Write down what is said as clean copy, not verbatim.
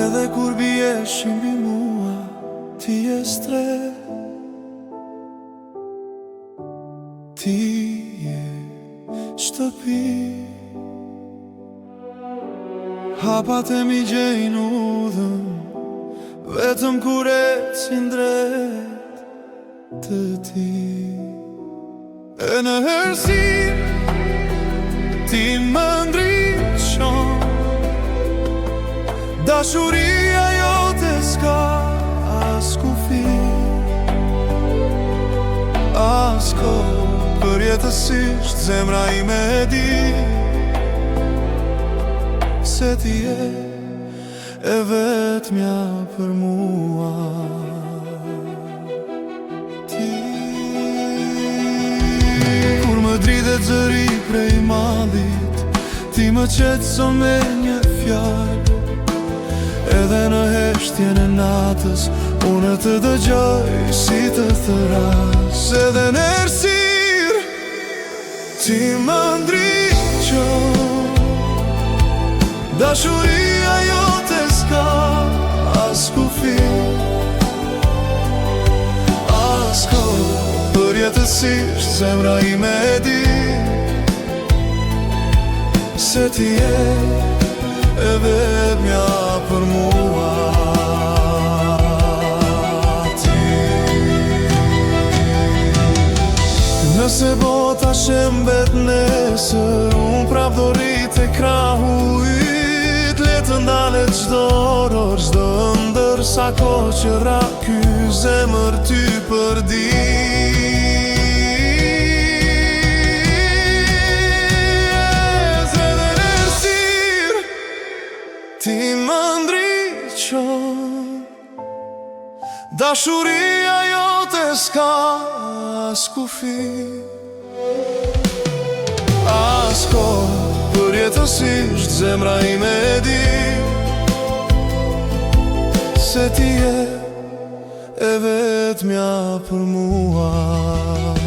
edhe kur bjesh mbi mua, ti je stre. Ti je shtëpi. Hapat e mi gjejnë udhën, vetëm kur ecin drejt të ti. E në herësin ti më ndriçon, dashuria jote s'ka as kufi, as kohë. Përjetësisht zemra ime e di se ti je e vetmja për mua. Ti, kur më dridhet zëri prej mallit, ti më qetëson me një fjalë. Edhe në heshtjen e natës unë të dëgjoj si të thëras. Edhe në errësirë ti më ndriçon, dashuria jote s'ka as kufi, as kohë. Përjetësisht zemra ime e di se ti je e vetmja për mua. Nëse bota shembet nesër, unë prap do rrit e krahu yt. Le të ndalet çdo orë, çdo ndër, sa kohë që ra ky zemër ty për ditë. Edhe në errësirë ti më ndriçon, dashuria jote s'ka as kufi, as kohë. Përjetësisht zemra ime e di se ti je e vetmja për mua.